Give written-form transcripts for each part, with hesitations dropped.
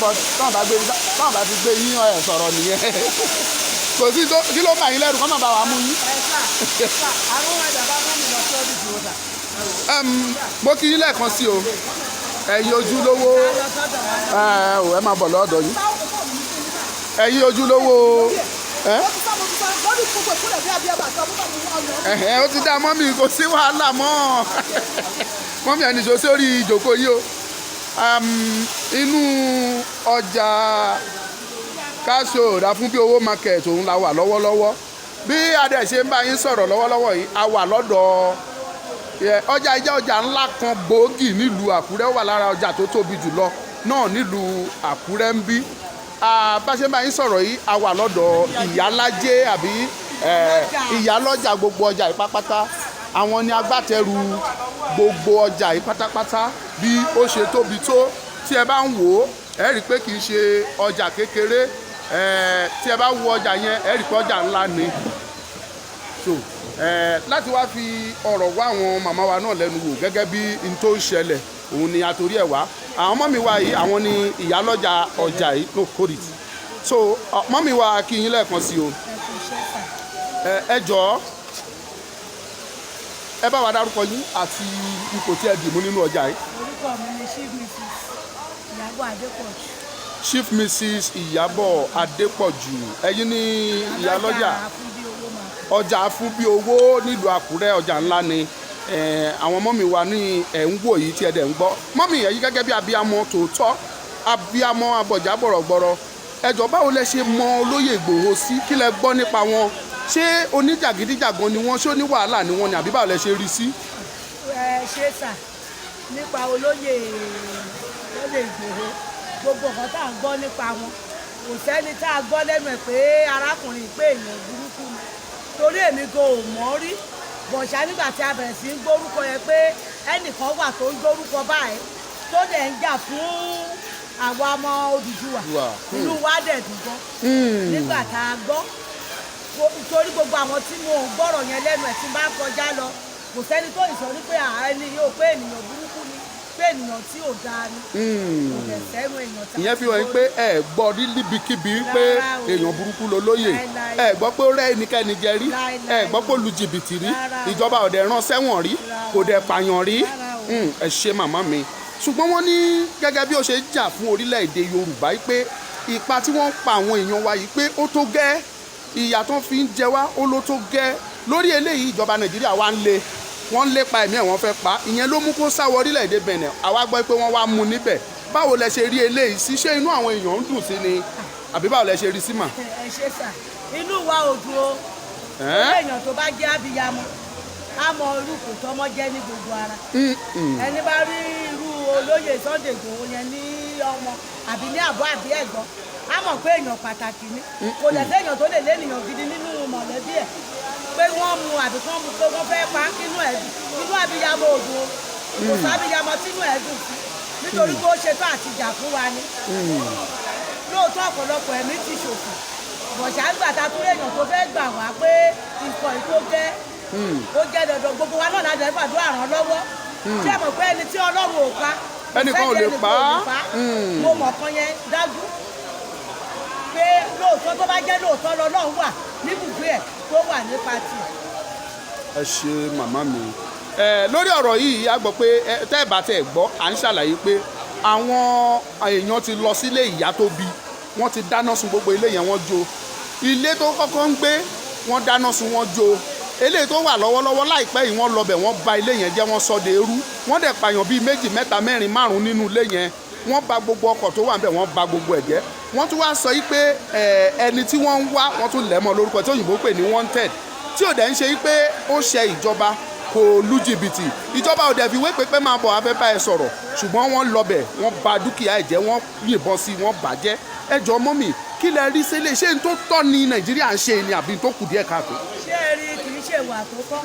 bọ̀ tọ́wọ́n bá ti gbé yín ẹ̀ sọ̀rọ̀ nìyẹn kò sí kí ló bá yín lẹ́rù kọ́ máa bá wa mú yín. àwọn ọjà bá fún mi lọ sí ọdún ìdúró ta. mo kí yín lẹ́ẹ̀kan sí o ẹ̀yin ojúlówó ẹ máa bọ̀ lọ́dọ̀ yín ẹ̀yin ojúlówó ó ti dá mọ́mì kò sí wàhálà mọ́ mọ́mì ẹni ṣo sórí ìjókòó yìí o inú ọjà káṣó Ràfúnbíowó market òun la wà lọ́wọ́lọ́wọ́ bí adẹ̀ ṣe ń bá yín sọ̀rọ̀ lọ́wọ́lọ́wọ́ yìí a wà lọ́dọ̀ ọjà ìjẹ́ ọjà ńlá kan gbòógì nílùú Àkúrẹ́ ó wà lára ọjà tó tóbi jùlọ náà nílùú Àkúrẹ́ ń bí bá ṣe ń bá yín sọ̀rọ̀ yìí a wà lọ́dọ̀ ìyálájé àbí ìyálọ́jà gbogbo ọjà yìí pátápátá àwọn ni agbátẹrù gbogbo ọjà yìí pátápátá bí ó ṣe tóbi tó tí ẹ bá ń wò ó ẹ rí i pé kì í ṣe ọjà kékeré tí ẹ bá wo ọjà yẹn ẹ rí i pé ọjà ńlá ni so láti wá fi ọ̀rọ̀ wá àwọn màmá wa náà lẹ́nu wò gẹ́gẹ́ bí n tó ń ṣẹlẹ̀ òun ni àtòrí ẹ̀ wá àwọn mọ́mí wa yìí àwọn ni ìyálọ́jà ọjà yìí no hold it so mọ́mí wa kí yín lẹ́ẹ̀kan sí o ẹ jọ̀ọ́ ẹ bá wa dárúkọ yín àti ipò tí ẹ dì mú nínú ọjà yìí. orúkọ mi ni Chief Mrs. Ìyábọ̀ Adépọ̀jù. Chief Mrs. Ìyábọ̀ Adépọ̀jù ẹ̀yin ní ìyálọ́jà ọjà Àfúnbíowó nílùú Àkúrẹ́ ọjà ńlá ni àwọn mọ́mì wa ní ẹ̀ ń wò yìí tí ẹ̀ dẹ̀ ń gbọ́ mọ́mì ẹ̀yin gẹ́gẹ́ bí abiyamọ tòótọ́ abiyamọ abọ̀já bọ̀rọ̀gbọ̀rọ̀ ẹ jọ̀ọ́ báwo lẹ ṣe mọ olóyè Ìgbòho sí kí lẹ gbọ́ nípa wọn ṣé oníjàgídíjàgan ni wọ́n ṣé oní wàhálà ni wọ́n ni àbí báwo lẹ ṣe rí sí. ṣé sà nípa olóyè Ìgbòho gbogbo nǹkan tá à ń gbọ́ nípa wọn kò sẹ́ni tá a gbọ́ lẹ́nu ẹ̀ pé arákùnrin pé èèyàn burúkú ni torí èmi gan ò mọ̀ rí bọ̀ṣá nígbà tí a bẹ̀rẹ̀ sí ń gbórúkọ yẹn pé ẹnìkan wà tó ń gbórúkọ báyìí tó dẹ̀ ń jà fún àwọn ọmọ Odùduwà inú wa dẹ̀ dùn gan nígbà tá a gbọ́ torí gbogbo àwọn tí mo gbọ́rọ̀ yẹn lẹ́nu ẹ̀ tí bá kọjá lọ kò sẹ́ni tó ìsọ̀rí pé ẹni yóò pé ènìyàn burúkú ni pé ènìyàn tí ò dáa ni kò dẹ̀ sẹ́nu èèyàn tá a. ìyẹn fi hàn pé ẹ gbọ́ níbikíbi pé èèyàn burúkú ló lóyè ẹ gbọ́ pé ó rẹ́ ẹnikẹ́ni jẹ rí ẹ gbọ́ pé ó lu jìbìtì rí ìjọba ò dẹ̀ rán sẹ́wọ̀n rí kò dẹ̀ pààyàn rí ẹ ṣe màmá mi ṣùgbọ́n wọ́n ní gẹ́gẹ́ bí ó ṣe jà fún orílẹ̀-èdè Yorùbá yìí pé ipa tí wọ́n ń pa àwọn èèyàn wa yìí pé ó tó gẹ́ ìyà tó fi ń jẹ wá ó ló tó gẹ́ lórí eléyìí ìjọba Nàìjíríà wá ń lé wọ́n ń lépa ẹ̀mí ẹ̀ wọ́n fẹ́ pa ìyẹn ló mú kó sáwọ orílẹ̀-èdè Benin àwa gbọ́ pé wọ́n wá mú níbẹ̀ báwo lẹ ṣe rí eléyìí sí ṣé inú àwọn èèyàn ń dùn sí ni àbí báwo lẹ ṣe rí sí mà. ẹ ṣe sà inú wa ò dùn o èèyàn tó bá jẹ́ abiyamọ á mọ irú kò tọ́mọ jẹ́ ní gbogbo ara ẹni bá rí irú olóyè Sunday Igboho yẹn ní ọmọ àbí ní àbọ̀ àbí ẹ̀gbọ́n á mọ̀ pé èèyàn pàtàkì ni kò lẹ̀ séèyàn tó lè léèyàn gidi nínú mọ̀lẹ́bí ẹ̀ pé wọ́n mu àbí kán mu pé wọ́n fẹ́ pa inú ẹ̀ dùn inú abiyamọ òdùn kò sábiyamọ tínú ẹ̀ dùn sí nítorí pé ó ṣetán àti jà fún wa ni lóòótọ́ ọ̀pọ̀lọpọ̀ ẹ̀mí ti ṣòfò bọ̀ṣà gbàtà tó èèyàn tó fẹ́ gbà wá pé ikọ̀ yìí tó jẹ́ ó jẹ́ dandan gbogbo wa náà láti gbàdúrà ràn lọ́wọ́ ṣé mọ̀ pé ẹni tí Ọlọ́run ò pa ẹnìkan ò lè pa mo mọ̀ kan yẹn dájú pé lóòótọ́ tó bá jẹ́ lóòótọ́ lọ́lọ́run wà níbùgbé ẹ̀ tó wà ní pati. ẹ ṣe màmá mi lórí ọ̀rọ̀ yìí a gbọ́ pé tẹ́ ẹ bá tẹ́ ẹ gbọ́ à ń ṣàlàyé pé àwọn èèyàn ti lọ sílé ìyá tó bí wọ́n ti dáná sun gbogbo ilé yẹn wọ́n jó ilé tó kọ́kọ́ ń gbé wọ́n dáná sun wọ́n jó eléyìí tó wà lọ́wọ́lọ́wọ́ láìpẹ́ yìí wọ́n lọbẹ̀ wọ́n bà ilé yẹn jẹ́ wọ́n sọ de eru wọ́n dẹ̀ pààyàn bíi 2 3 4 5 nínú ilé yẹn wọ́n bà gbogbo ọkọ̀ tó wà ń bẹ̀ wọ́n bà gbogbo ẹ̀ jẹ́ wọ́n tún wá sọ yìí pé ẹni tí wọ́n ń wá wọ́n tún lẹ̀ mọ́ lórúkọ tí òyìnbó pè ní wanted tí ò dẹ̀ ń ṣe yìí pé ó ṣe ìjọba kò lu jìbìtì ìjọba ò dẹ̀ fi wé pépé máa bọ̀ afẹ́ bá ẹ sọ̀rọ̀ ṣùgbọ́n wọ́n lọbẹ̀ wọ́n bà dúkìá ẹ̀ jẹ́ wọ́n yìnbọn sí wọ́n bàjẹ́ ẹ jọ̀ọ́ mọ́mì kí lẹ rí sílé ṣé n tó tọ́ ni Nàìjíríà ń ṣe ni àbí n tó kù díẹ̀ káàtó. ṣé ẹ rí kì í ṣe ìwà tó tọ́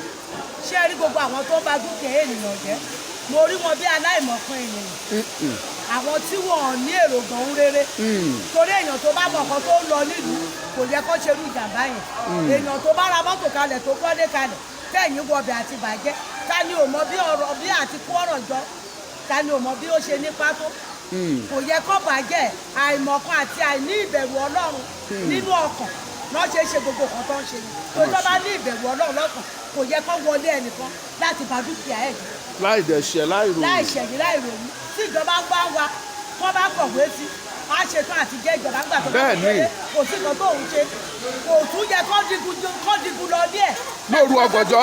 ṣé ẹ rí gbogbo àwọn tó ń bà dúkìá ènìyàn jẹ́ mo rí wọn bí aláìmọ̀kan ènìyàn àwọn tí wọn ní èròǹgbà ń rere torí èèyàn tó bá mọ nǹkan tó ń lọ nílùú kò yẹ kó ṣerú ìjàmbá yẹn èèyàn tó bá ra mọ́tò kalẹ̀ tó kọ́lé kalẹ̀ tẹ̀yìn wọbẹ̀ àti bàjẹ́ ta ni ò mọ bí ọ̀rọ̀ bí àti kó ọ̀rọ̀ jọ ta ni ò mọ bí ó ṣe nípa tó kò yẹ kó bàjẹ́ àìmọ̀kan àti àìní ìbẹ̀rù ọlọ́run nínú ọkàn náà ṣe gbogbo nǹkan tó ń ṣe yìí tó tó bá ní ìbẹ̀rù ọlọ́run lọ́kàn kò yẹ kó wọlé ẹnìkan láti bà dúkìá ẹ̀ jẹ́. láì dẹ̀ṣẹ̀ láì ròyìn. láì ṣẹ̀yìn láì ròyìn tí ìjọba ń bá wa tó bá kọ̀wé sí a ṣetán àti jẹ́ ìjọba ńgbà tó bá kéré kò sí nǹkan tó ń ṣe kò tún yẹ kó digun lọ díẹ̀. lóru ọ̀gànjọ́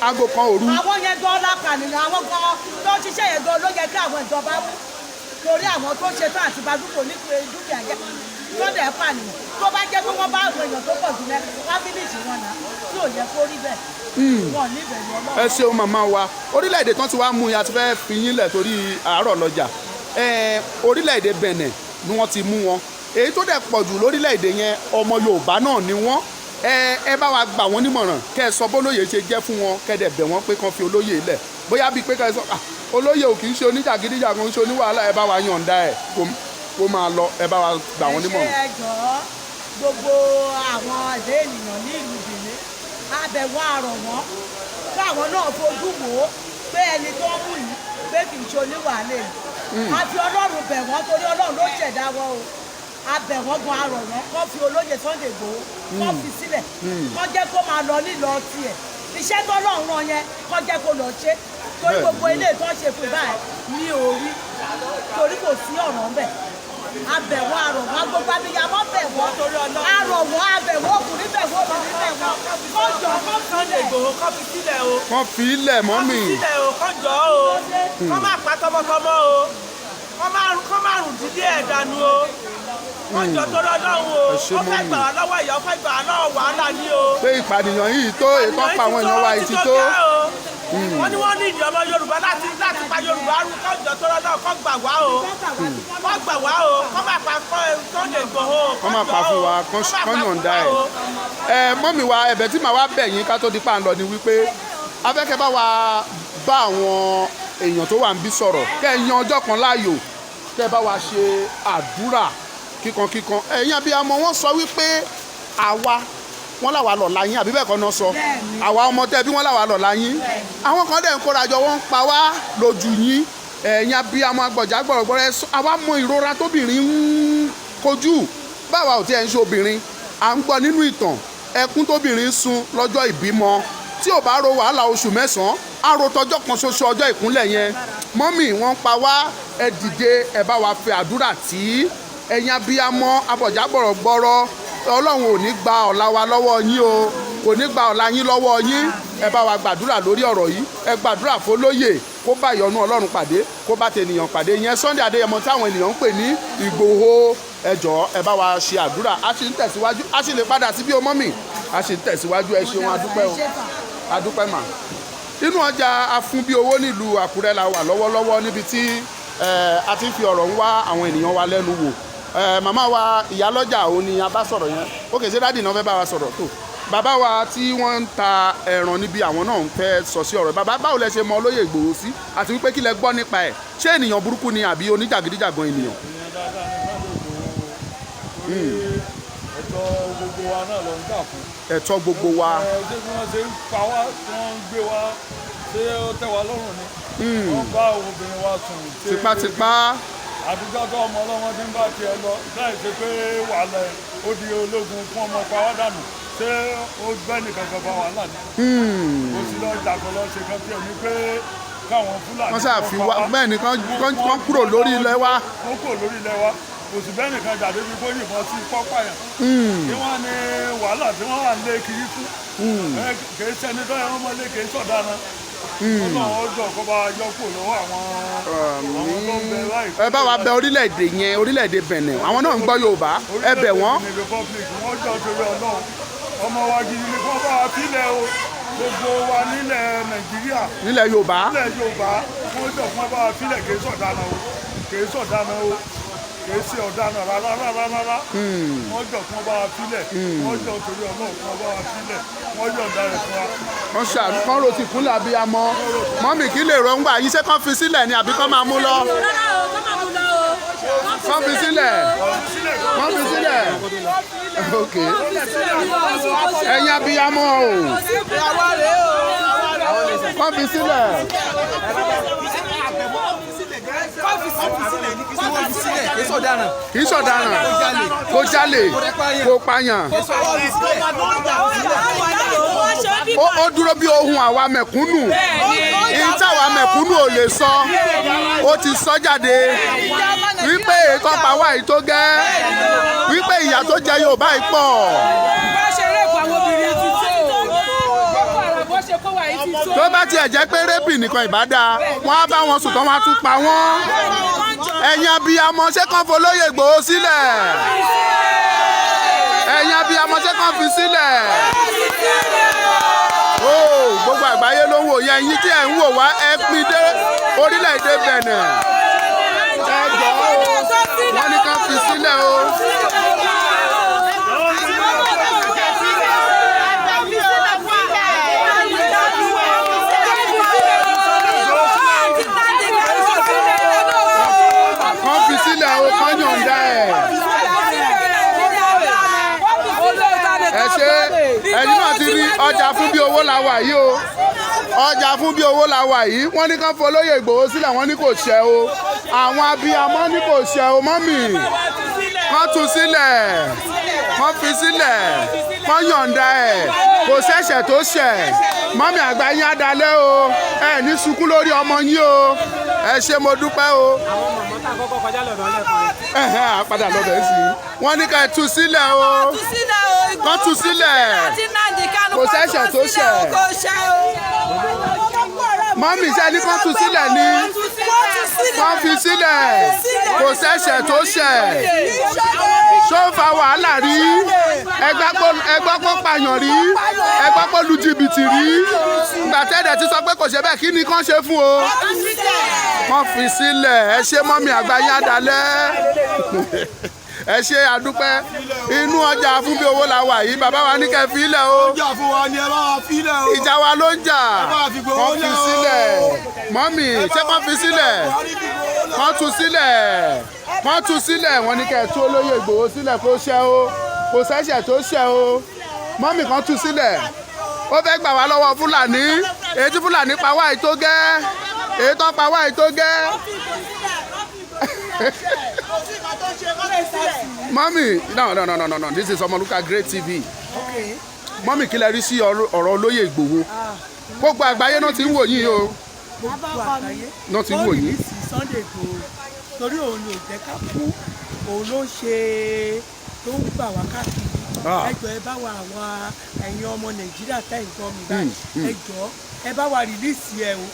aago kan òru. àwọn yẹn gan lápànìyàn àwọn gan tó ń ṣiṣẹ́ yẹn gan ló yẹ kí àwọn ìjọba mú torí àwọn tó ṣetán àti bà dúkìá jẹ́ tó dẹ̀ pànìyàn tó bá jẹ́ pé wọ́n bá àwọn èèyàn tó pọ̀ jù lẹ fámílìsì wọn náà tí ò yẹ kó rí bẹ́ẹ̀ wọn níbẹ̀ ni ọlọ́run. ẹ ṣeun màmá wa orílẹ̀-èdè kan ti wá mú yín àti fẹ́ fi yín lẹ̀ torí àárọ̀ lọ́jà orílẹ̀-èdè Benin ni wọ́n ti mú wọn èyí tó dẹ̀ pọ̀ jù lórílẹ̀-èdè yẹn ọmọ Yorùbá náà ni wọ́n ẹ bá wa gbà wọ́n nímọ̀ràn kẹ́ ẹ sọ bólóyè ṣe jẹ́ fún wọn kẹ́ ẹ dẹ̀ bẹ̀ wọ́n pé kán fi olóyè lẹ̀ bóyá bíi pé kẹ́ ẹ sọ olóyè ò kì í ṣe oníjàgídíjàgan ń ṣe oníwàhálà ẹ bá wa yọ̀ǹda ẹ̀ kó máa lọ ẹ bá wa gbà wọ́n nímọ̀ràn. ẹ jọ̀ọ́ gbogbo àwọn ẹ̀dá ènìyàn ní ìlú Benin abẹ̀wò àrọ̀ wọn káwọn náà fojú wò ó pé ẹni tó ń mú yìí pé kì í ṣe oníwàhálà yìí a fi Ọlọ́run bẹ̀ wọ́n torí Ọlọ́run ló ṣẹ̀dá wọn o a bẹ̀ wọ́n gan arọ̀ wọn kó fi olóyè Sunday Igboho kó fi sílẹ̀ kó jẹ́ kó máa lọ nílọ tiẹ̀ iṣẹ́ tó lọ́run wọn yẹn kó jẹ́ kó lọ ṣe torí gbogbo ilé tó ń ṣe fún báyìí ní orí torí kò sí ọ̀rọ̀ ńbẹ̀ abẹ̀wò àrọ̀ wọn gbogbo abiyamọ bẹ̀wò àrọ̀ wọn abẹ̀wò ọkùnrin bẹ̀wò obìnrin bẹ̀wò kọjọ kọ fi sílẹ̀ o. wọ́n fi ilẹ̀ mọ́mì. kọ́ fi sílẹ̀ o kọjọ o kọ́ máa pa tọmọtọmọ o kọ́ máa rùn dídí ẹ̀ dànù o kọjọ tó lọ́dọ̀ọ́n o ó fẹ́ gbà wá lọ́wọ́ ìyá ó fẹ́ gbà wá lọ́wọ́ wàhálà ní o. pé ìpànìyàn yìí tó èkó pa àwọn èèyàn wa yìí ti tó. wọ́n ní wọ́n ní ìdí ọmọ Yorùbá láti pa Yorùbá rú kọjọ tó lọ́dọ̀ọ́n kọ́ gbà wá o kọ́ gbà wá o kọ́ máa pa Sunday Igboho kọ́ máa pa fún wa kọ́ yọ̀ǹda ẹ̀. mọ́mì wa ẹ̀bẹ̀ tí màá wá bẹ̀ yín ká tó di pa ń lọ ni wípé afẹ́kẹ́ bá wa bá àwọn èèyàn tó wà ń bí sọ̀rọ̀ kẹ́ ẹ yan ọjọ́ kan láàyò kẹ́ ẹ bá wa ṣe àdúrà kíkankíkan ẹ̀yin abiyamọ wọ́n sọ wípé àwa wọ́n làwa lọ̀la yín àbí bẹ́ẹ̀ kọ́ náà sọ àwa ọmọ tẹ́ bí wọ́n làwa lọ̀la yín àwọn kan dẹ̀ ń kórajọ wọ́n ń pa wá lójú yín ẹ̀yin abiyamọ agbọ̀jà gbọ̀rọ̀gbọ̀rọ̀ àwa mọ ìrora tóbìnrin ń kojú báwa ò tiẹ̀ ń ṣe obìnrin à ń gbọ́ nínú ìtàn ẹkún tóbìnrin sun lọ́jọ́ ìbímọ tí ò bá ro wàhálà oṣù mẹ́sàn-án á ro tọjọ́ kan ṣoṣo ọjọ́ ìkúnlẹ̀ yẹn mọ́mì wọ́n pa wá ẹ dìde ẹ bá wa fẹ́ àdúrà tí ẹ̀yin abiyamọ abọ̀já gbọ̀rọ̀gbọ̀rọ̀ ọlọ́run ò ní gba ọ̀la wa lọ́wọ́ yín o kò ní gba ọ̀la yín lọ́wọ́ yín ẹ bá wa gbàdúrà lórí ọ̀rọ̀ yìí ẹ gbàdúrà fólóyè kó bá ìyọ́nú ọlọ́run pàdé kó bá tènìyàn pàdé yẹn Sunday Adéyẹmọ táwọn ènìyàn ń pè ní Ìgbòho ẹ jọ̀ọ́ ẹ bá wa ṣe àdúrà a sì ń tẹ̀síwájú a sì lè padà sí bí o mọ́mì a sì ń tẹ̀síwájú ẹ ṣeun adúpẹ́ o adúpẹ́ mà inú ọjà Afúnbíowó nílùú Àkúrẹ́ la wà lọ́wọ́lọ́wọ́ níbi tí a ti ń fi ọ̀rọ̀ ń wá àwọn ènìyàn wa lẹ́nu wò màmá wa ìyálọ́jà òun ni a bá sọ̀rọ̀ yẹn ó kè sí dádì náà fẹ́ bá wa sọ̀rọ̀ tó bàbá wa tí wọ́n ń ta ẹran níbi àwọn náà ń fẹ́ sọ sí ọ̀rọ̀ bàbá báwo lẹ ṣe mọ olóyè Ìgbòho sí àti wípé kí lẹ gbọ́ nípa ẹ̀ ṣé ènìyàn burúkú ni àbí oníjàgídíjàgan ènìyàn. ẹ̀tọ́ gbogbo wa náà ló ń gbà fún. ẹ̀tọ́ gbogbo wa. ṣé bí wọ́n ṣe ń pa wá tí wọ́n ń gbé wa ṣé ó tẹ́ wa lọ́rùn ni. wọ́n bá obìnrin wa sùn. tipátipá. àdúgbò tó ọmọ ọlọ́mọ tí ń bá tiẹ̀ lọ láì ṣe pé wàhálà ó di ológun fún ọmọ pa wá dànù ṣé ó gbẹ́ nìkan kan bá wàhálà ni. ó sì lọ jàgbọ́ lọ ṣe kan tiẹ̀ ní pé káwọn Fúlàní. wọ́n ṣàfi wá bẹ́ẹ̀ ni kán kúrò lórí ilẹ̀ wa. wọ́n kúrò lórí ilẹ̀ wa kò sì bẹ́ẹ̀ nìkan jáde bí kò yìnbọn sí pọ́pá yẹn. kí wọ́n ní wàhálà tí wọ́n wà lé kiri fún. kì í ṣẹni tó yẹ wọ́n mọ́lé kì í ṣọ̀dáná. ọlọ́run ọjọ́ kó bá yọ kó lọ́wọ́ àwọn tó ń bẹ láì. ẹ bá wa bẹ orílẹ̀-èdè yẹn orílẹ̀-èdè Benin àwọn náà ń gbọ́ Yorùbá ẹ bẹ̀ wọ́n. orílẹ̀-èdè Republic wọ́n jọ torí ọlọ́run ọmọ wa gidi ni kó bá wa sílẹ̀ o gbogbo wa nílẹ̀ Nàìjíríà. nílẹ̀ Yorùbá. nílẹ̀ Yorùbá wọ́n jọ fún bá wa sílẹ̀ kì í ṣọ̀dáná o kì í ṣọ̀dáná o kì í ṣe ọ̀daràn rárá wọ́n jọ fún bá wa sílẹ̀ wọ́n jọ torí ọlọ́run fún bá wa sílẹ̀ wọ́n jọ darẹ̀ fún wa. wọ́n ṣàbí kán ro ti kúnlẹ̀ abiyamọ mọ́mì kí lè rọ́ngbà yín ṣé kán fi sílẹ̀ ni àbí kán máa mú lọ. kán fi sílẹ̀ kán fi sílẹ̀ ok ẹ̀yin abiyamọ o kán fi sílẹ̀ kì í sọ̀daràn kó jalè kó pààyàn ó dúró bí ohun àwa mẹ̀kúnnù ìyí táwa mẹ̀kúnnù ò lè sọ ó ti sọ jáde wípé ètò pàwọ́ yìí tó gẹ́ wípé ìyà tó jẹ Yorùbá yìí pọ̀. tó bá tiẹ̀ jẹ́ pé rẹ́pì nìkan ìbá dáa wọ́n á bá wọn sùn tán wọ́n á tún pa wọ́n. ẹ̀yin abiyamọ ṣé kàn f'Olóyè Ìgbòho sílẹ̀ ẹ̀yin abiyamọ ṣé kàn fi sílẹ̀. gbogbo àgbáyé ló ń wò yẹn yín tí ẹ̀ ń wò wá ẹ pín dé orílẹ̀-èdè Bẹ̀nẹ̀ ẹ jọ̀ọ́ wọ́n ní kàn fi sílẹ̀ o. kàn fi sílẹ̀ o kàn yọ̀ǹda ẹ̀. ẹ ṣe ẹ̀yin náà ti rí ọjà fún bí owó la wà yìí o ọjà fún bí owó la wà yìí wọ́n ní kàn f'Olóyè Ìgbòho sílẹ̀ wọ́n ní kò ṣẹ o àwọn abiyamọ ní kò ṣẹ o mọ́mì kàn tú sílẹ̀ kàn fi sílẹ̀ kàn yọ̀ǹda ẹ̀ kò ṣẹ̀ṣẹ̀ tó ṣẹ̀ mọ́mì àgbà yín á dalẹ̀ o ẹ ní sunkún lórí ọmọ yín o ẹ ṣé mo dúpẹ́ o. àwọn mọ̀mọ́ tá a kọ́kọ́ kọjá lọ́dọ̀ ọlẹ́kùnrin. àpadà lọ́bẹ̀ sí i wọ́n ní ká ẹ tú sílẹ̀ o kàn tú sílẹ̀ kò ṣẹ̀ṣẹ̀ tó ṣẹ̀ mọ́mì ṣe ní kàn tú sílẹ̀ ní kàn fi sílẹ̀ kò ṣẹ̀ṣẹ̀ tó ṣẹ̀ ṣó fa wàhálà rí ẹgbẹ́ pọ́ pààyàn rí ẹgbẹ́ pọ́ lu jìbìtì rí gbàtẹ́dẹ̀ ti sọ pé kò ṣe bẹ́ẹ̀ kí ni kàn ṣe fún o kàn fi sílẹ̀ ẹ ṣé mọ́mì àgbáyé àdálẹ́ ẹ ṣé àdúpẹ́ inú ọjà fún bí owó la wà yìí bàbá wa ní kẹ́ fi ilẹ̀ o ìjà fún wa ni ẹ bá wa fi ilẹ̀ o ìjà wa ló ń jà kàn fi sílẹ̀ mọ́mì ṣé kàn fi sílẹ̀ kàn tú sílẹ̀ kàn tú sílẹ̀ wọ́n ní kẹ́ tú Olóyè Ìgbòho sílẹ̀ kó ṣẹ́ o kò ṣẹ̀ṣẹ̀ tó ṣẹ̀ o mọ́mì kàn tú sílẹ̀ ó fẹ́ gbà wá lọ́wọ́ Fúlàní èyí tí Fúlàní pa wá yìí tó gẹ́ èyí tó pa wá yìí tó gẹ́. Mami, no. This is Omoluka Great TV. Okay. Mami, kí lẹ rí sí ọ̀rọ̀ Olóyè Ìgbòho? Gbogbo àgbáyé náà ti ń wò yín o. Gbogbo àgbáyé Náà ti ń wò yín. Sunday Igboho torí òun ni ò jẹ́ ká kú òun ló ń ṣe tó ń gbà wá káàkiri. Ẹ jọ̀ọ́ ẹ bá wa àwa ẹ̀yin ọmọ Nàìjíríà tẹ̀ ń gbọ́ mi báyìí. Ẹ jọ̀ọ́ ẹ bá wa rìlíìsì ẹ o.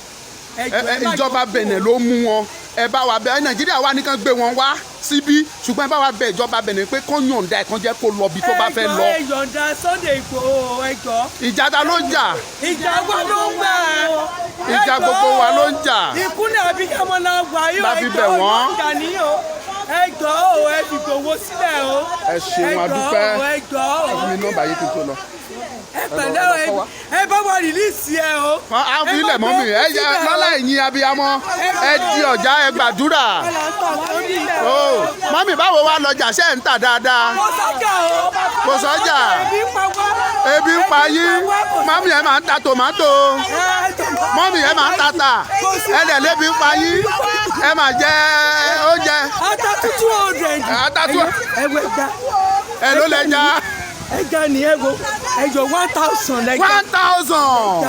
Ìjọba Bẹ̀nẹ̀ ló mú wọn ẹ bá wa bẹ̀ Nàìjíríà wá nìkan gbé wọn wá síbí ṣùgbọ́n ẹ bá wa bẹ̀ ìjọba Bẹ̀nẹ̀ pé kán yọ̀ǹda ẹ̀ kán jẹ́ kó lọ bí tó bá fẹ́ lọ. ẹ yọ̀ǹda Sunday Igboho ẹ jọ̀ọ́. Ìjà ta ló ń jà? Ìjà wa ló ń gbà. Ìjà gbogbo wa ló ń jà. Ìkúnlẹ̀ abiyamọ náà wà yóò Bá fi bẹ̀ wọ́n. ẹ jọ̀ọ́ o ẹ fi Igboho sílẹ̀ o. Ẹ ṣeun adúpẹ́ ẹ jọ̀ọ́ o. ẹ fún mi nọ́mbà yìí kí n tó lọ. Ẹ pẹ̀lẹ́ o ẹ bá wa rìlíìsì ẹ o. A fi ilẹ̀ mọ́ mi ẹ yẹ lọ́lá ìyìn abiyamọ ẹ di ọjà ẹ gbàdúrà. Mọ́mì báwo wá lọ́jà ṣe ń tà dáadáa? Kò sọ́jà o. Kò sọ́jà. Ebi ń pa wá. Ebi ń pa yín. Mọ́mì ẹ máa ń ta tòmátò. Mọ́mì ẹ máa ń tata. Ẹ dẹ̀ lébi ń pa yín. Ẹ máa jẹ oúnjẹ. Ata 200. Ata 200. Ẹ wẹ̀ já. Ẹ ló lẹ já. Ẹja ni ẹjọ 1000 lẹja. 1000.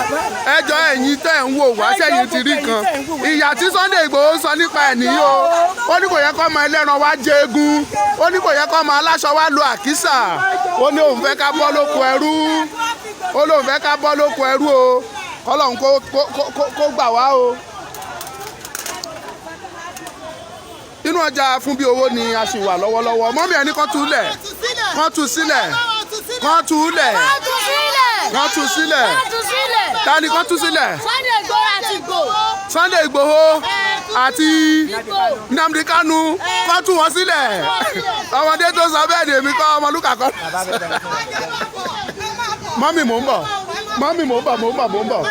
Ẹjọ ẹ̀yin tẹ́ ń wò wá sẹ́yìn ti rí kan. Ìyà tí Sunday Igboho sọ nípa ẹ̀ nìyí o. Ó ní kò yẹ kó ọmọ ẹlẹ́ran wá jẹ egun. Ó ní kò yẹ kó ọmọ aláṣọ wá lo àkísà. Ó ní òun fẹ́ ká bọ́ lóko ẹrú. Ó lóun fẹ́ ká bọ́ lóko ẹrú o. Ọlọ́run kó gbà wá o. Inú ọjà fún bí owó ni a ṣì wà lọ́wọ́lọ́wọ́. Mọ́mí ẹni kan tú lẹ̀. Kan tú sílẹ̀. Kan tú lẹ̀. Kan tú sílẹ̀. Ta ni kan tú sílẹ̀? Sunday Igboho àti Nnamdi Kanu kan tú wọn sílẹ̀. Ọmọdé tó sọ bẹ́ẹ̀ ni èmi kọ́ Ọmọlúkà kọ́. Mọ́mí mò ń bọ̀. Mọ́mí mò ń bọ̀.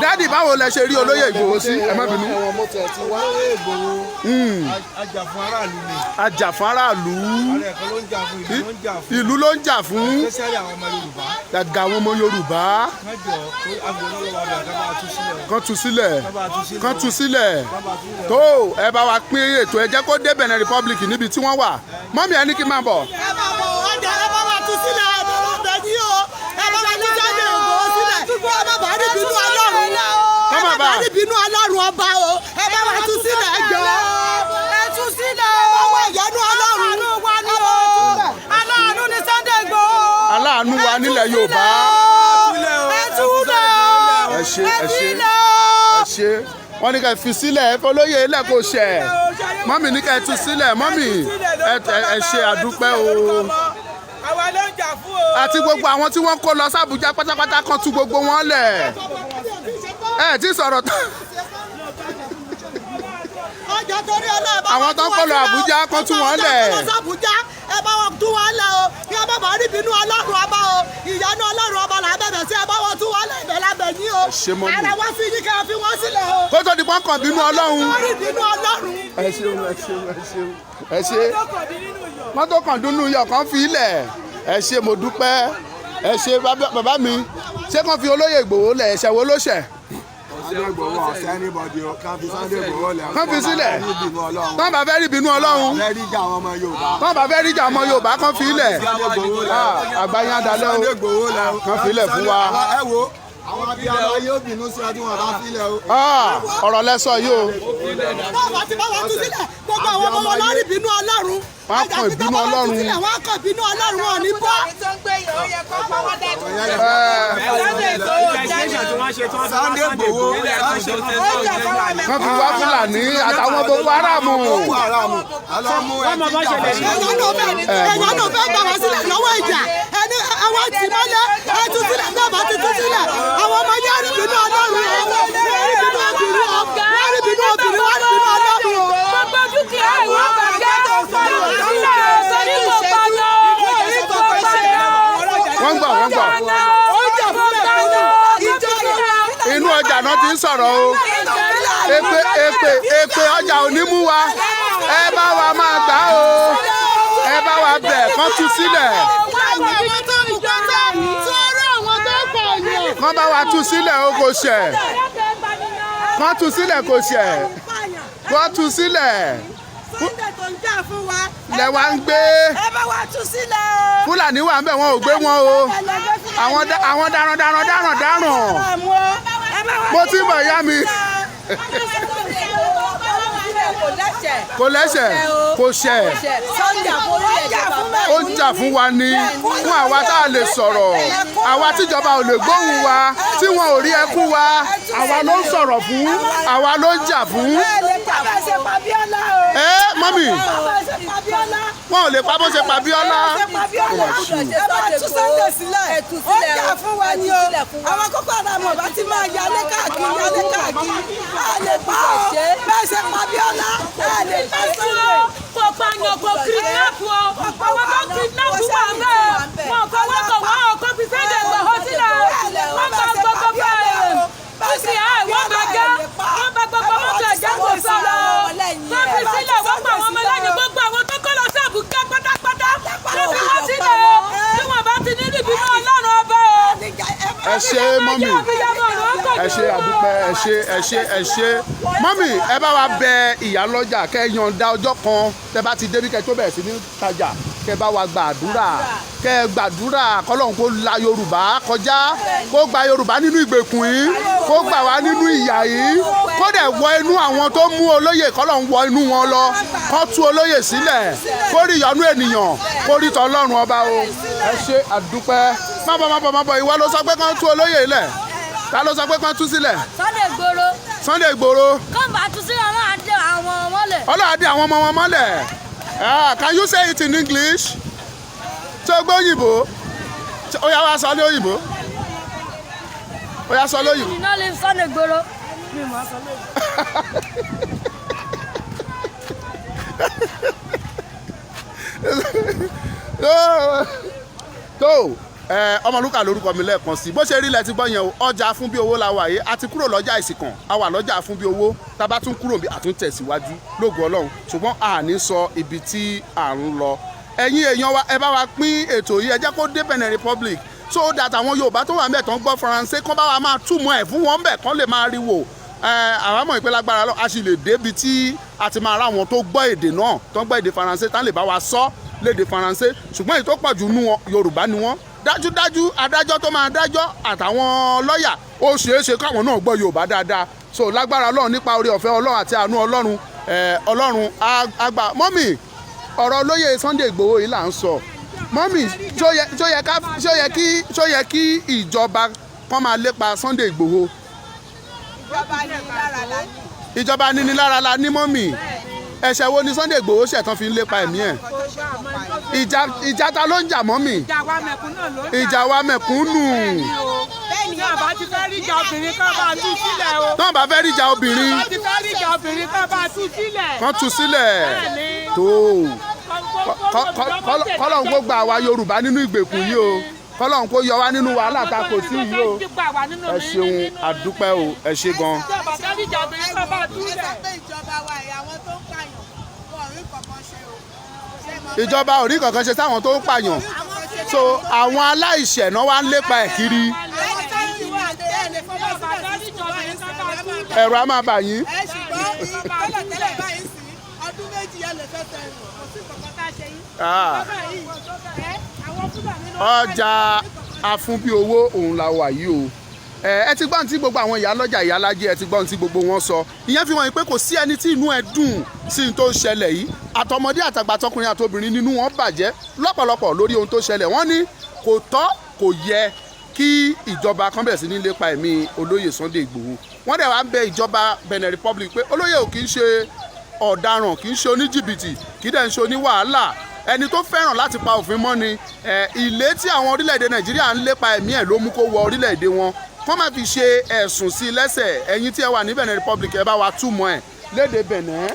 dádì báwo lẹ ṣe rí olóyè Ìgbòho sí ẹ má bínú. ẹ̀wọ̀n mo tẹ̀ ti wá. olóyè Ìgbòho ajàfún aráàlú ni. ajàfún aráàlú. ààrẹ kan ló ń jà fún ìlú ló ń jà fún. ìlú ló ń jà fún. especially àwọn ọmọ Yorùbá. gàgà àwọn ọmọ Yorùbá. mẹ́jọ agbóhùnlọ́wọ́ abẹ́ ká bá tú sílẹ̀. kán tú sílẹ̀ kán tú sílẹ̀. ká bá tú sílẹ̀. tó ẹ bá wa pín ètò ẹ jẹ́ kó dé Benin Republic níbi tí wọ́n wà mọ́mí ẹ ní kí n máa bọ̀. ẹ bá bọ̀ ọjà ẹ bá wa tú sílẹ̀ ẹ bá wa bẹ̀ ní o ẹ bá wa ní Sunday Igboho sílẹ̀ ẹ bá bá rí bínú Ọlọ́run ẹ bá bá rí bínú Ọlọ́run ọba o ẹ bá wa tú sílẹ̀ ẹ jọ ẹ tú sílẹ̀ ọwọ́ ìyanu Ọlọ́run wa ní o aláàánú ní Sunday Igboho aláàánú wa nílẹ̀ Yorùbá. ẹ tú lẹ̀ ẹ ṣe ẹ ṣe ẹ ṣe wọ́n ní ká fi sílẹ̀ ẹ fọlóyè ilẹ̀ kò ṣẹ̀ mọ́mì ní ká tú sílẹ̀ mọ́mì ẹ ṣe àdúpẹ́ o. àwa ló ń jà fún o. àti gbogbo àwọn tí wọ́n kó lọ sí Àbújá pátápátá kan tú gbogbo wọn lẹ̀ ẹ tí sọ̀rọ̀ tán. ọjọ́ torí ọlọ́ọ̀bá àwọn tó ń kó lọ Àbújá kan tú wọn lẹ̀. ẹ bá wọn tú wọn lẹ̀ o kí ẹ bá bá rí bínú Ọlọ́run ọba o ìyanu Ọlọ́run ọba là ń bẹ̀bẹ̀ sí ẹ bá wọn tú wọn lẹ̀ ibẹ̀ lábẹ́ yín o ṣe mọ́ mi. ara wá sí yín kí ẹ fi wọ́n sílẹ̀ o. kó tó di pọ́nkàn bínú Ọlọ́run. wọ́n rí bínú Ọlọ́run. ẹ ṣeun ẹ ṣeun ẹ ṣeun ẹ ṣe mọ́tò kan dúnú iyọ̀ kan fi ilẹ̀ ẹ ṣe mo dúpẹ́ ẹ ṣe bàbá mi ṣé kàn fi olóyè Ìgbòho lẹ̀ ẹ̀ṣẹ̀ wo ló ṣẹ̀. Sunday Igboho ọ̀sẹ̀ anybody o ká fi Sunday Igboho lẹ̀. kàn fi sílẹ̀ tán bá fẹ́ rí bínú Ọlọ́run fẹ́ rí jà àwọn ọmọ Yorùbá. tán bá fẹ́ rí jà ọmọ Yorùbá kàn fi ilẹ̀ Sunday Igboho lẹ̀. àgbáyé adalẹ́ o Sunday Igboho lẹ̀. kàn fi ilẹ̀ fún wa. ẹ wo àwọn abiyamọ yóò bínú sí ọdún wọn bá sílẹ̀ o. ọ̀rọ̀ lẹ́sọ̀ yìí o. báwa ti bá wọn tú sílẹ̀ gbogbo àwọn ọmọ wọn lórí bínú Ọlọ́run. wọ́n á kàn ìbínú Ọlọ́run. wọ́n á kàn ìbínú Ọlọ́run wọn ò ní bọ́. Sunday Igboho kàn fi wá Fúlàní àtàwọn Boko Haram. Boko Haram alọ́mú ẹ̀ ọmọ bá ṣẹlẹ̀ ní. ẹ̀yàn náà fẹ́ gbà wá sílẹ̀ lọ́wọ́ ìjà ẹni àwọn tì mọ́lẹ̀ ẹ tú sílẹ̀ náà bá ti tú sílẹ̀ àwọn ọmọ yẹn rí bínú Ọlọ́run wọ́n rí bínú obìnrin wọ́n rí bínú obìnrin wọ́n rí bínú Ọlọ́run o. gbogbo dúkìá ìwọ bàjẹ́ sílẹ̀ sórí gbogbo ọ̀nà orí gbogbo ọ̀nà. wọ́n gbà wọ́n gbà inú ọjà náà ti ń sọ̀rọ̀ o èpè ọjà ò ní mú wa ẹ bá wa máa gbà o ẹ bá wa bẹ̀ kán tú sílẹ̀ kán bá wa tú sílẹ̀ o kò ṣẹ̀ kán tú sílẹ̀ kò ṣẹ̀ kán tú sílẹ̀ lẹ wa ń gbé ẹ bá wa tú sílẹ̀. Fúlàní wà ń bẹ̀ wọn ò gbé wọn o àwọn darandaran mo ti mọ̀ ìyá mi kò lẹ́sẹ̀ kò ṣẹ̀ ó jà fún wa ni fún àwa tá a lè sọ̀rọ̀ àwa tíjọba ò lè gbóhùn wa tí wọn ò rí ẹkún wa àwa ló ń sọ̀rọ̀ fún àwa ló ń jà fún. Mọ́mì wọn ò lè pa bó ṣe pa Bíọ́lá. ó jà fún wa ni o àwọn Boko Haram ọba ti máa yálé káàkiri a lè pa ọ́ bẹ́ẹ̀ ṣe pa Bíọ́lá a lè pa sílẹ̀. kò pààyàn kò kidnap o àwọn tó kidnap wà bẹ́ẹ̀ wọn kò wọ́kọ̀ wọ́n kò fi Sunday Igboho sílẹ̀ wọ́n bá gbogbo bẹ́ẹ̀ dúkìá wọ́n bá já wọ́n bá gbogbo mọ́tò ẹ̀jẹ̀ kò sọ̀rọ̀ wọ́n fi sílẹ̀ wọ́n pa àwọn ọmọ lẹ́yìn gbogbo àwọn tó kọ́ lọ sí Àbújá pátápátá wọ́n fi wọ́n sílẹ̀ tí wọ́n bá ti ní ìbínú Ọlọ́run ọba o. ẹ ṣe mọ́mì ẹ ṣe àdúpẹ́ ẹ ṣe mọ́mì ẹ bá wa bẹ ìyálọ́jà kẹ́ yọ̀ǹda ọjọ́ kan tẹ́ bá ti débi kẹ́ tó bẹ̀rẹ̀ sí ní tajà kẹ́ bá wa gbàdúrà kẹ́ gbàdúrà kọ́lọ́hún kó la Yorùbá kọjá kó gba Yorùbá nínú ìgbèkùn yìí kó gbà wá nínú ìyà yìí kó dẹ̀ wọ inú àwọn tó mú olóyè kọ́lọ́hún wọ inú wọn lọ kó tú olóyè sílẹ̀ kó rí ìyọ́nú ènìyàn kó rí tọ́lọ́run ọba o ẹ ṣe àdúpẹ́ má bọ̀ ìwọ ló sọ pé kán tú olóyè lẹ̀ ta ló sọ pé kán tú sílẹ̀. Sunday Igboho. Sunday Igboho. kọ́ bá tú sílẹ̀ ọlọ́run á dé àwọn ọmọ mọ́lẹ̀. Ọlọ́run á dé àwọn ọmọ wọn mọ́lẹ̀. Can you say it in English? Ṣé o gbọ́ òyìnbó? Ó yá wá sọ ní òyìnbó. Ó yá sọ lóyìnbó. You no leave Sunday Igboho. Mi mọ̀ sọ lóyìnbó. tó Ọmọlúkà lórúkọ mi lẹ́ẹ̀kan sí bó ṣe rí lẹ ti gbọ́ yẹn o ọjà fún bí owó la wà yìí a ti kúrò lọ́jà ìsìnkàn a wà lọ́jà fún bí owó tá a bá tún kúrò bí a tún tẹ̀síwájú lógo Ọlọ́run ṣùgbọ́n a ní sọ ibi tí à ń lọ ẹ̀yin èèyàn wa ẹ bá wa pín ètò yìí ẹ jẹ́ kó dé Benin Republic so that àwọn Yorùbá tó wà ńbẹ̀ tán gbọ́ Faransé kán bá wa máa túmọ̀ ẹ̀ fún wọn ńbẹ̀ kán lè máa rí wò àwọn mọ̀ ìpè lágbára lọ a sì lè débi tí a ti máa rá àwọn tó gbọ́ èdè náà tó gbọ́ èdè Faransé tá lè bá wa sọ lédè Faransé ṣùgbọ́n èyí tó pọ̀ jù nú wọn Yorùbá ni wọ́n dájúdájú adájọ́ tó máa dájọ́ àtàwọn lọ́ọ̀yà ó ṣeé ṣe káwọn náà gbọ́ Yorùbá dáadáa so lágbára Ọlọ́run nípa oore ọ̀fẹ́ Ọlọ́run àti àánú Ọlọ́run Ọlọ́run àgbà mọ́mì ọ̀rọ̀ olóyè Sunday Igboho yìí là ń sọ mọ́mì ṣó yẹ kí ìjọba kan máa lépa Sunday Igboho. ìjọba níní lára la ní mọ́mì ẹ̀ṣẹ̀ wo ni Sunday Igboho ṣẹ̀tàn fi ń lépa ẹ̀mí ẹ̀ ìjà ta ló ń jà mọ́mì ìjà wa mẹ̀kúnnù. náà bá ti fẹ́ ríjà obìnrin kan bá tú sílẹ̀ o. náà bá fẹ́ ríjà obìnrin. náà ti fẹ́ ríjà obìnrin kan bá tú sílẹ̀. kan tú sílẹ̀ tó kọ́lọ́hún kó gba àwa Yorùbá nínú ìgbèkùn yìí o kọ́lọ́hún kó yọ wá nínú wàhálà tá kò sí yìí o ẹ ṣeun àdúpẹ́ o ẹ ṣe gan. ìjọba ò rí kankan ṣe sáwọn tó ń pààyàn so àwọn aláìṣẹ̀ náà wá ń lépa ẹ̀ kiri. ẹ̀rù á máa bà yín. ọdún méjì yẹn lè fẹ́ tẹ̀yìn kò sí kankan tá a ṣe yín. ọjà afúnbíowó òun la wà yìí o ẹ ti gbọ́n tí gbogbo àwọn ìyálọ́jà ìyálájẹ ẹ ti gbọ́n tí gbogbo wọn sọ ìyẹn fi hàn pé kò sí ẹni tí inú ẹ dùn sí ohun tó ń ṣẹlẹ̀ yìí àtọmọdé àtàgbà tọkùnrin àtobìnrin nínú wọn bàjẹ́ lọ́pọ̀lọpọ̀ lórí ohun tó ṣẹlẹ̀ wọ́n ní kò tọ́ kò yẹ kí ìjọba kan bẹ̀rẹ̀ sí ní lépa ẹ̀mí olóyè Sunday Igboho wọ́n dẹ̀ wá ń bẹ ìjọba Benin Republic pé olóyè ò kì í ṣe ọ̀daràn kì í ṣe oníjìbìtì kì í dẹ̀ ń ṣe oníwàhálà ẹni tó fẹ́ràn láti pa òfin mọ́ ni ilé tí àwọn orílẹ̀-èdè Nàìjíríà ń lépa ẹ̀mí ẹ̀ ló mú kó wọ orílẹ̀-èdè wọn wọ́n máa fi ṣe ẹ̀sùn sí lẹ́sẹ̀ ẹ̀yin tí ẹ wà ní Benin Republic ẹ bá wa túmọ̀ ẹ̀ lédè Benin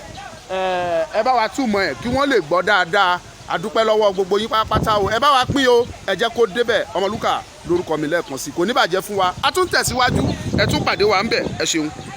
ẹ bá wa túmọ̀ ẹ̀ kí wọ́n lè gbọ́ dáadáa àdúpẹ́ lọ́wọ́ gbogbo yín pátápátá o ẹ bá wa pín o ẹ jẹ́ kó débẹ̀ Ọmọlúkà lórúkọ mi lẹ́ẹ̀kan sí kò ní bàjẹ́ fún wa a tún tẹ̀síwájú ẹ tún pàdé wa ń bẹ̀ ẹ ṣeun.